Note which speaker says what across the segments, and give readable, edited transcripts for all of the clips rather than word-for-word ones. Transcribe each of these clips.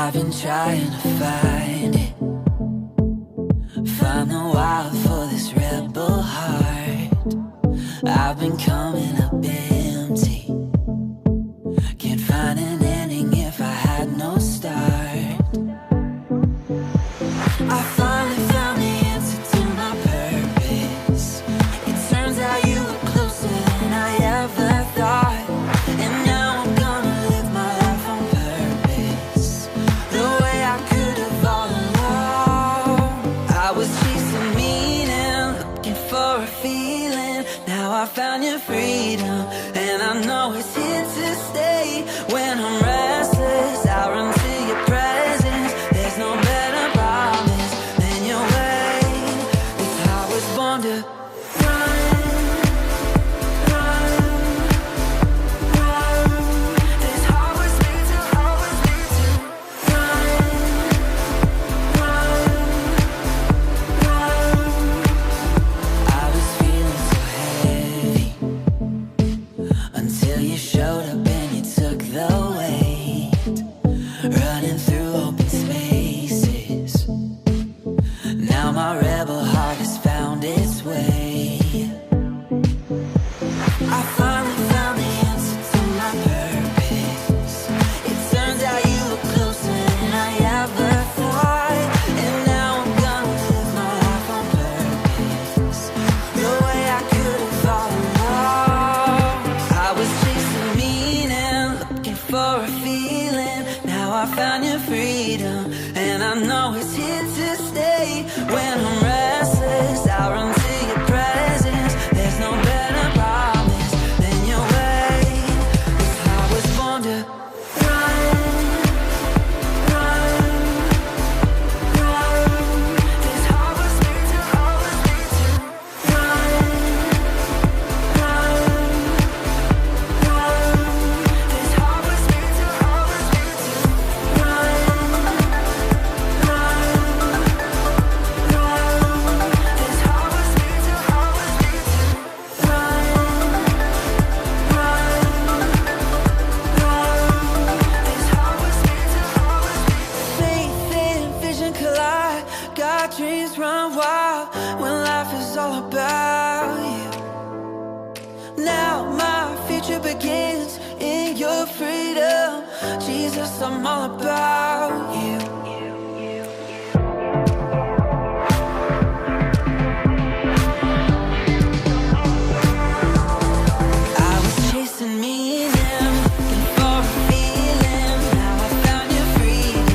Speaker 1: I've been trying to find it, find the wild for this rebel heart. I've been coming up empty, can't find an ending if I had no start. I finally found the answer to my purpose. It turns out you were closer than I ever thought. And now I'm gonna live my life on purpose, the way I could have all along. I was chasing meaning, looking for a feeling. Now I found your freedom, and I know it's here to stay. When I'm restless, I run to your presence. There's no better promise than your way. It's how I was born to run, run, run. This heart was made to, run, run, run. I was feeling so heavy until you showed up and you took the weight, running through open spaces. Now my rebel heart has found its way. I finally found the answer to my purpose. It turns out you were closer than I ever thought. And now I'm gonna live my life on purpose, the way I could have all along. I was chasing meaning, looking for a feeling. Now I found your freedom, and I know it's here to stay. When I'm restless, I run to your presence. There's no better promise than your way. It's how I was born to run, run, run. This heart was made to, run, run, run. This heart was made to, run, run, run. This heart was made to, run, run, run. This heart was made to, faith and vision collide. Got dreams run wild when life is all about you. Now my future begins in your freedom. Jesus, I'm all about you. I was chasing meaning, looking for a feeling. Now I found your freedom,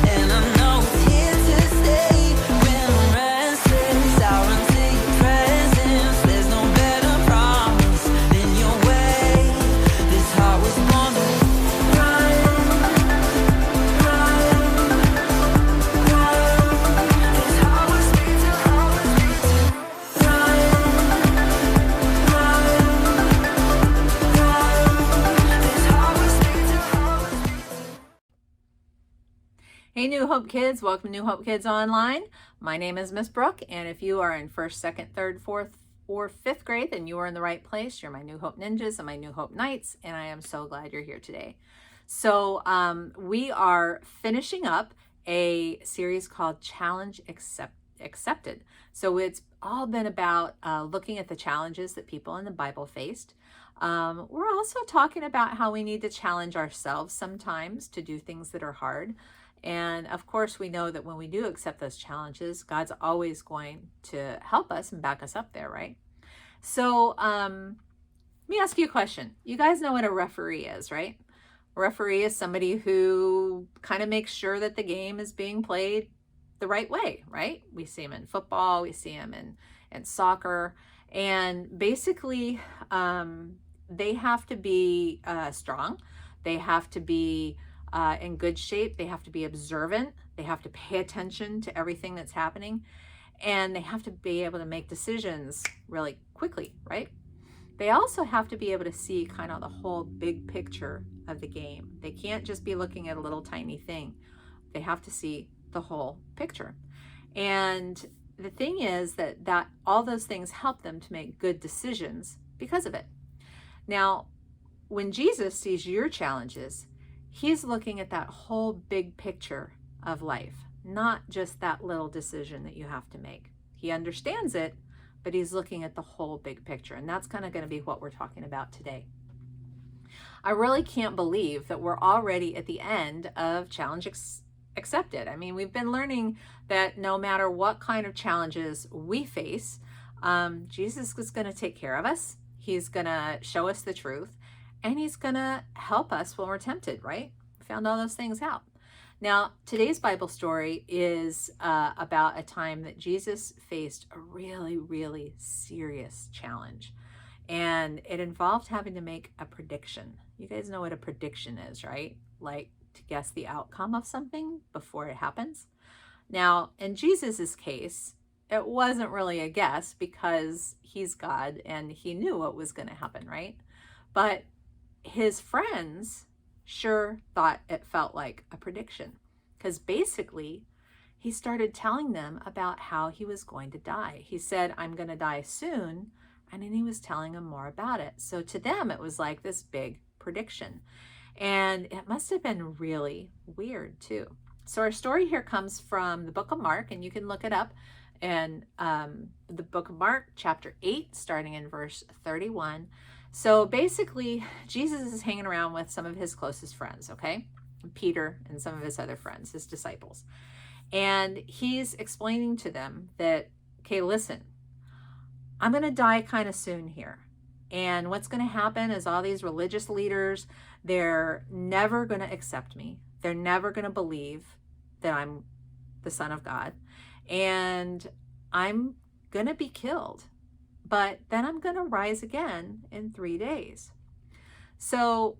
Speaker 1: and I know it's here to stay. When I'm restless, I run to your presence. There's no better promise than your way. This heart was born to run, run, run. This heart was made to, run, run, run. This heart was made to,
Speaker 2: Hey, New Hope Kids, welcome to New Hope Kids Online. My name is Miss Brooke, and if you are in 1st, 2nd, 3rd, 4th, or 5th grade, then you are in the right place. You're my New Hope Ninjas and my New Hope Knights, and I am so glad you're here today. So we are finishing up a series called Challenge Accepted. So it's all been about looking at the challenges that people in the Bible faced. We're also talking about how we need to challenge ourselves sometimes to do things that are hard. And of course, we know that when we do accept those challenges, God's always going to help us and back us up there, right? So let me ask you a question. You guys know what a referee is, right? A referee is somebody who kind of makes sure that the game is being played the right way, right? We see them in football, we see them in soccer, and basically they have to be strong. They have to be in good shape. They have to be observant. They have to pay attention to everything that's happening. And they have to be able to make decisions really quickly, right? They also have to be able to see kind of the whole big picture of the game. They can't just be looking at a little tiny thing. They have to see the whole picture. And the thing is that all those things help them to make good decisions because of it. Now, when Jesus sees your challenges, He's looking at that whole big picture of life, not just that little decision that you have to make. He understands it, but he's looking at the whole big picture. And that's kind of going to be what we're talking about today. I really can't believe that we're already at the end of Challenge Accepted. I mean, we've been learning that no matter what kind of challenges we face, Jesus is going to take care of us. He's going to show us the truth, and he's going to help us when we're tempted, right? We found all those things out. Now, today's Bible story is about a time that Jesus faced a really, really serious challenge. And it involved having to make a prediction. You guys know what a prediction is, right? Like to guess the outcome of something before it happens. Now, in Jesus's case, it wasn't really a guess because he's God and he knew what was going to happen, right? But his friends sure thought it felt like a prediction, because basically he started telling them about how he was going to die. He said, I'm going to die soon. And then he was telling them more about it. So to them, it was like this big prediction. And it must have been really weird too. So our story here comes from the book of Mark, and you can look it up in the book of Mark, chapter 8, starting in verse 31. So basically, Jesus is hanging around with some of his closest friends, okay? Peter and some of his other friends, his disciples. And he's explaining to them that, okay, listen, I'm going to die kind of soon here. And what's going to happen is all these religious leaders, they're never going to accept me. They're never going to believe that I'm the Son of God. And I'm going to be killed. But then I'm going to rise again in 3 days. So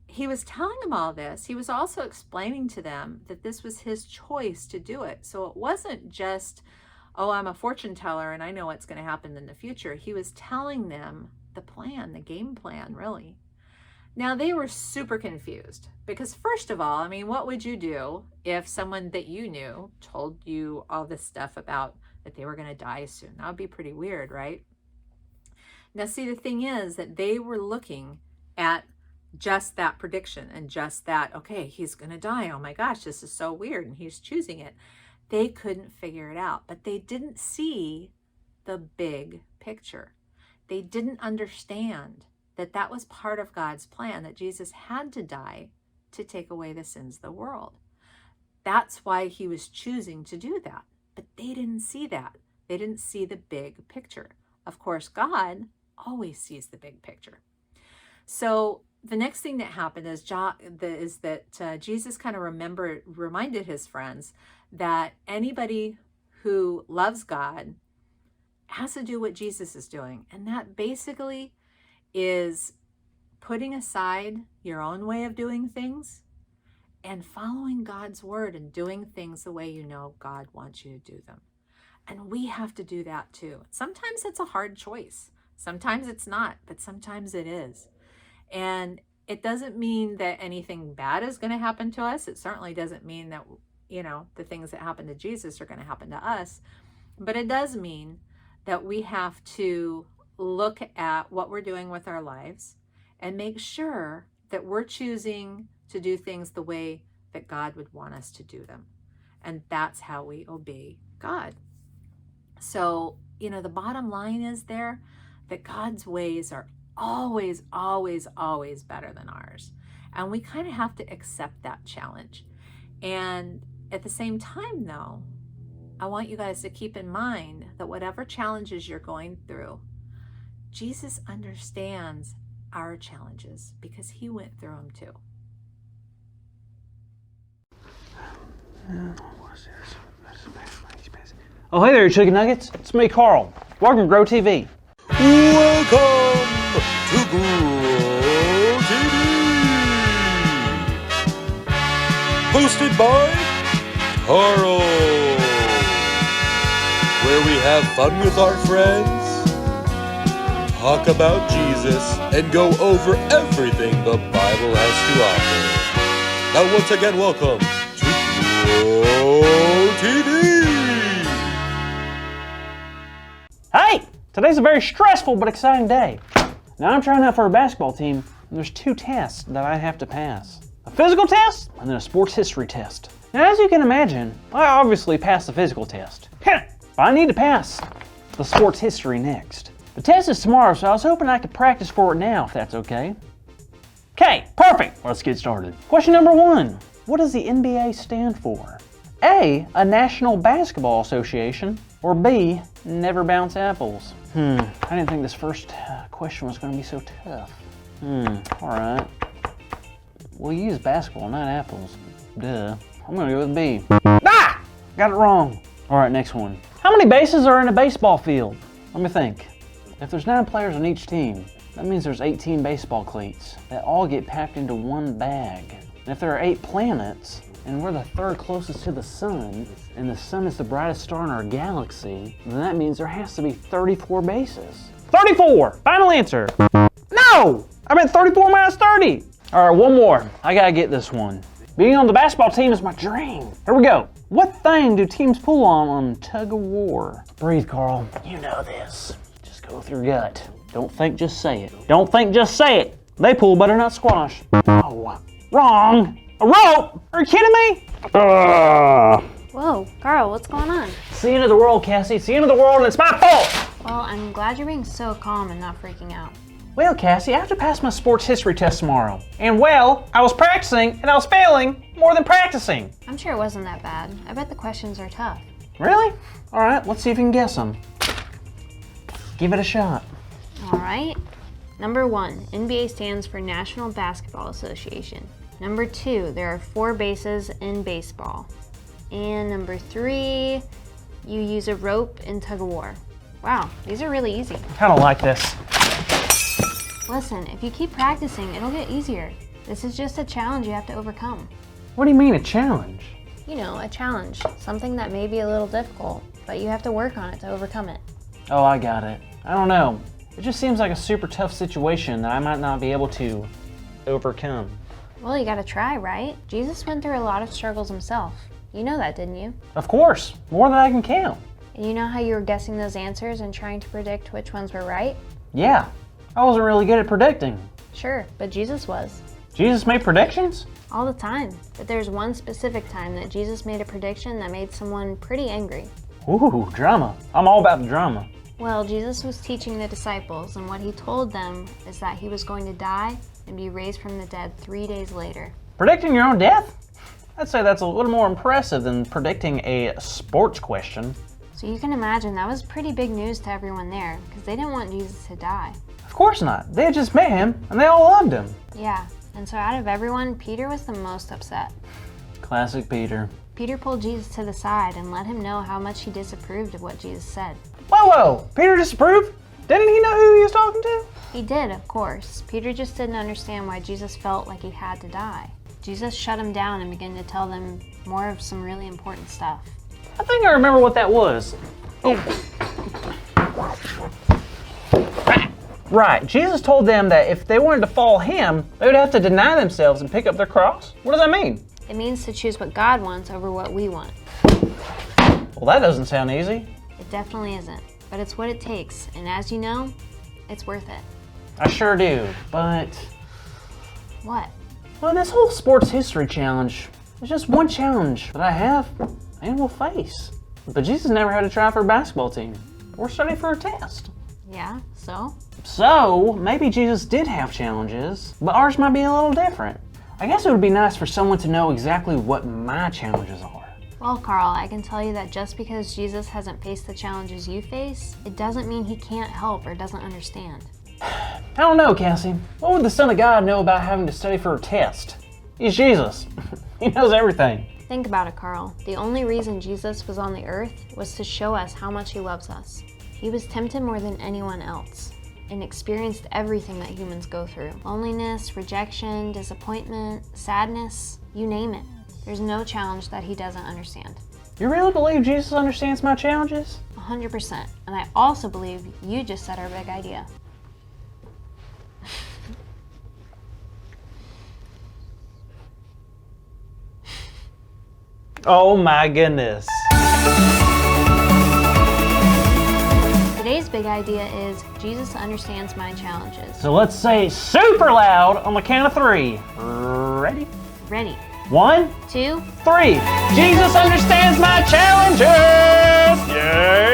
Speaker 2: he was telling them all this. He was also explaining to them that this was his choice to do it. So it wasn't just, oh, I'm a fortune teller and I know what's going to happen in the future. He was telling them the plan, the game plan, really. Now, they were super confused because, first of all, I mean, what would you do if someone that you knew told you all this stuff about that they were going to die soon? That would be pretty weird, right? Now, see, the thing is that they were looking at just that prediction and just that, okay, he's going to die. Oh my gosh, this is so weird. And he's choosing it. They couldn't figure it out, but they didn't see the big picture. They didn't understand that that was part of God's plan, that Jesus had to die to take away the sins of the world. That's why he was choosing to do that. But they didn't see that. They didn't see the big picture. Of course, God always sees the big picture. So the next thing that happened is that Jesus kind of reminded his friends that anybody who loves God has to do what Jesus is doing. And that basically is putting aside your own way of doing things and following God's word and doing things the way you know God wants you to do them. And we have to do that too. Sometimes it's a hard choice. Sometimes it's not, but sometimes it is. And it doesn't mean that anything bad is going to happen to us. It certainly doesn't mean that, the things that happen to Jesus are going to happen to us. But it does mean that we have to look at what we're doing with our lives and make sure that we're choosing to do things the way that God would want us to do them. And that's how we obey God. So, the bottom line is there that God's ways are always, always, always better than ours. And we kind of have to accept that challenge. And at the same time, though, I want you guys to keep in mind that whatever challenges you're going through, Jesus understands our challenges because he went through them too.
Speaker 3: Oh, hey there, chicken nuggets. It's me, Carl. Welcome to Grow TV.
Speaker 4: Welcome to Grow TV, hosted by Carl, where we have fun with our friends, talk about Jesus, and go over everything the Bible has to offer. Now, once again, welcome to Grow TV.
Speaker 3: Hey! Today's a very stressful but exciting day. Now I'm trying out for a basketball team, and there's 2 tests that I have to pass. The physical test, and then a sports history test. Now, as you can imagine, I obviously passed the physical test. But I need to pass the sports history next. The test is tomorrow, so I was hoping I could practice for it now, if that's okay. Okay, perfect. Let's get started. Question number 1. What does the NBA stand for? A, National Basketball Association, or B, Never Bounce Apples? I didn't think this first question was going to be so tough. All right. We'll use basketball, not apples. Duh. I'm going to go with B. Ah! Got it wrong. All right, next one. How many bases are in a baseball field? Let me think. If there's 9 players on each team, that means there's 18 baseball cleats that all get packed into one bag. And if there are 8 planets, and we're the 3rd closest to the sun, and the sun is the brightest star in our galaxy, then that means there has to be 34 bases. 34! Final answer! No! I meant 34 minus 30! All right, one more. I gotta get this one. Being on the basketball team is my dream. Here we go. What thing do teams pull on tug of war? Breathe, Carl. You know this. Just go with your gut. Don't think, just say it. Don't think, just say it. They pull butternut squash. Oh, wrong. A rope? Are you kidding me?
Speaker 5: Whoa, Carl, what's going on?
Speaker 3: It's the end of the world, Cassie. It's the end of the world, and it's my fault.
Speaker 5: Well, I'm glad you're being so calm and not freaking out.
Speaker 3: Well, Cassie, I have to pass my sports history test tomorrow. And well, I was practicing, and I was failing more than practicing.
Speaker 5: I'm sure it wasn't that bad. I bet the questions are tough.
Speaker 3: Really? All right, let's see if you can guess them. Give it a shot.
Speaker 5: All right. Number 1, NBA stands for National Basketball Association. Number 2, there are 4 bases in baseball. And number 3, you use a rope in tug of war. Wow, these are really easy.
Speaker 3: I don't like this.
Speaker 5: Listen, if you keep practicing, it'll get easier. This is just a challenge you have to overcome.
Speaker 3: What do you mean, a challenge?
Speaker 5: You know, a challenge. Something that may be a little difficult, but you have to work on it to overcome it.
Speaker 3: Oh, I got it. I don't know. It just seems like a super tough situation that I might not be able to overcome.
Speaker 5: Well, you gotta try, right? Jesus went through a lot of struggles himself. You know that, didn't you?
Speaker 3: Of course, more than I can count.
Speaker 5: And you know how you were guessing those answers and trying to predict which ones were right?
Speaker 3: Yeah, I wasn't really good at predicting.
Speaker 5: Sure, but Jesus was.
Speaker 3: Jesus made predictions?
Speaker 5: All the time. But there's one specific time that Jesus made a prediction that made someone pretty angry.
Speaker 3: Ooh, drama. I'm all about the drama.
Speaker 5: Well, Jesus was teaching the disciples, and what he told them is that he was going to die and be raised from the dead 3 days later.
Speaker 3: Predicting your own death? I'd say that's a little more impressive than predicting a sports question.
Speaker 5: So you can imagine that was pretty big news to everyone there, because they didn't want Jesus to die.
Speaker 3: Of course not. They had just met him, and they all loved him.
Speaker 5: Yeah, and so out of everyone, Peter was the most upset.
Speaker 3: Classic Peter.
Speaker 5: Peter pulled Jesus to the side and let him know how much he disapproved of what Jesus said.
Speaker 3: Whoa! Peter disapproved? Didn't he know who he was talking to?
Speaker 5: He did, of course. Peter just didn't understand why Jesus felt like he had to die. Jesus shut him down and began to tell them more of some really important stuff.
Speaker 3: I think I remember what that was. Oh. Right, Jesus told them that if they wanted to follow him, they would have to deny themselves and pick up their cross. What does that mean?
Speaker 5: It means to choose what God wants over what we want.
Speaker 3: Well, that doesn't sound easy.
Speaker 5: It definitely isn't, but it's what it takes, and as you know, it's worth it.
Speaker 3: I sure do, but...
Speaker 5: What?
Speaker 3: Well, this whole sports history challenge is just one challenge that I have and will face. But Jesus never had to try for a basketball team or study for a test.
Speaker 5: Yeah, so?
Speaker 3: So, maybe Jesus did have challenges, but ours might be a little different. I guess it would be nice for someone to know exactly what my challenges are.
Speaker 5: Well, Carl, I can tell you that just because Jesus hasn't faced the challenges you face, it doesn't mean he can't help or doesn't understand.
Speaker 3: I don't know, Cassie. What would the Son of God know about having to study for a test? He's Jesus. He knows everything.
Speaker 5: Think about it, Carl. The only reason Jesus was on the earth was to show us how much he loves us. He was tempted more than anyone else and experienced everything that humans go through. Loneliness, rejection, disappointment, sadness, you name it. There's no challenge that he doesn't understand.
Speaker 3: You really believe Jesus understands my challenges?
Speaker 5: 100%. And I also believe you just said our big idea.
Speaker 3: Oh my goodness.
Speaker 5: Today's big idea is Jesus understands my challenges.
Speaker 3: So let's say super loud on the count of 3. Ready?
Speaker 5: Ready.
Speaker 3: 1,
Speaker 5: 2,
Speaker 3: 3. Jesus understands my challenges. Yes.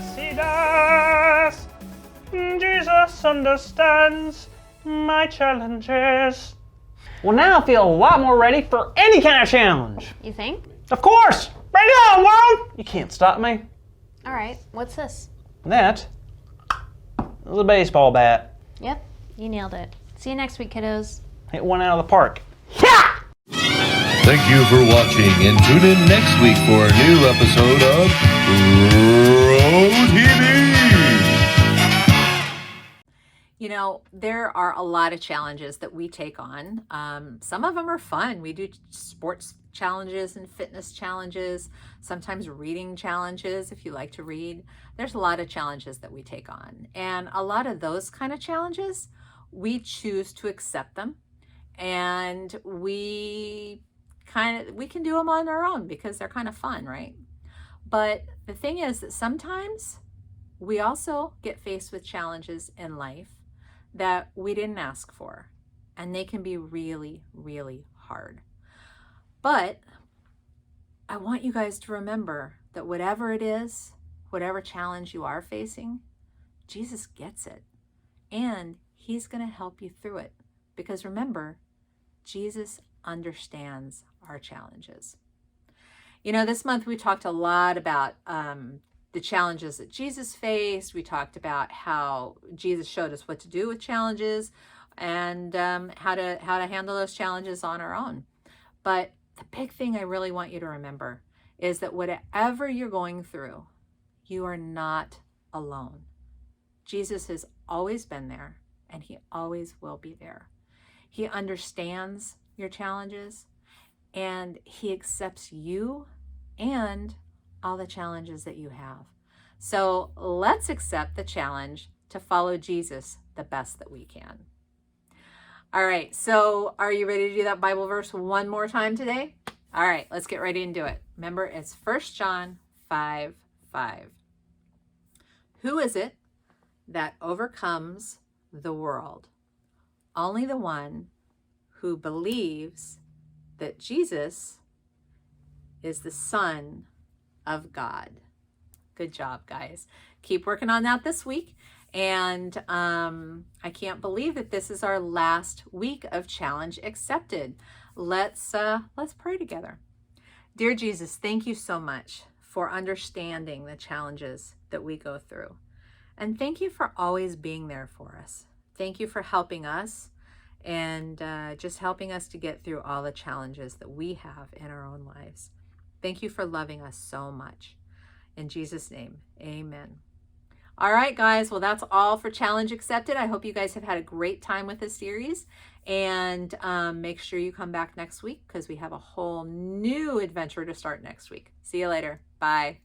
Speaker 3: Yes, he does. Jesus understands my challenges. Well, now I feel a lot more ready for any kind of challenge.
Speaker 5: you think?
Speaker 3: Of course. Bring it on, world. You can't stop me.
Speaker 5: All right, what's this?
Speaker 3: That is a baseball bat.
Speaker 5: Yep, you nailed it. See you next week, kiddos.
Speaker 3: Hit one out of the park.
Speaker 4: Thank you for watching, and tune in next week for a new episode of Row TV.
Speaker 2: You know, there are a lot of challenges that we take on. Some of them are fun. We do sports challenges and fitness challenges, sometimes reading challenges if you like to read. There's a lot of challenges that we take on. And a lot of those kind of challenges, we choose to accept them. And we can do them on our own because they're kind of fun, right? But the thing is that sometimes we also get faced with challenges in life that we didn't ask for, and they can be really, really hard. But I want you guys to remember that whatever it is, whatever challenge you are facing, Jesus gets it, and he's going to help you through it. Because remember, Jesus understands our challenges. You know, this month we talked a lot about the challenges that Jesus faced. We talked about how Jesus showed us what to do with challenges and how to handle those challenges on our own. But the big thing I really want you to remember is that whatever you're going through, you are not alone. Jesus has always been there, and he always will be there. He understands your challenges, and he accepts you and all the challenges that you have. So let's accept the challenge to follow Jesus the best that we can. All right, so are you ready to do that Bible verse one more time today? All right, let's get ready and do it. Remember, it's 1 John 5:5. Who is it that overcomes the world? Only the one who believes that Jesus is the Son of God. Good job, guys. Keep working on that this week. And I can't believe that this is our last week of Challenge Accepted. Let's pray together. Dear Jesus, thank you so much for understanding the challenges that we go through. And thank you for always being there for us. Thank you for helping us and just helping us to get through all the challenges that we have in our own lives. Thank you for loving us so much. In Jesus' name, amen. All right, guys. Well, that's all for Challenge Accepted. I hope you guys have had a great time with this series. And make sure you come back next week because we have a whole new adventure to start next week. See you later. Bye.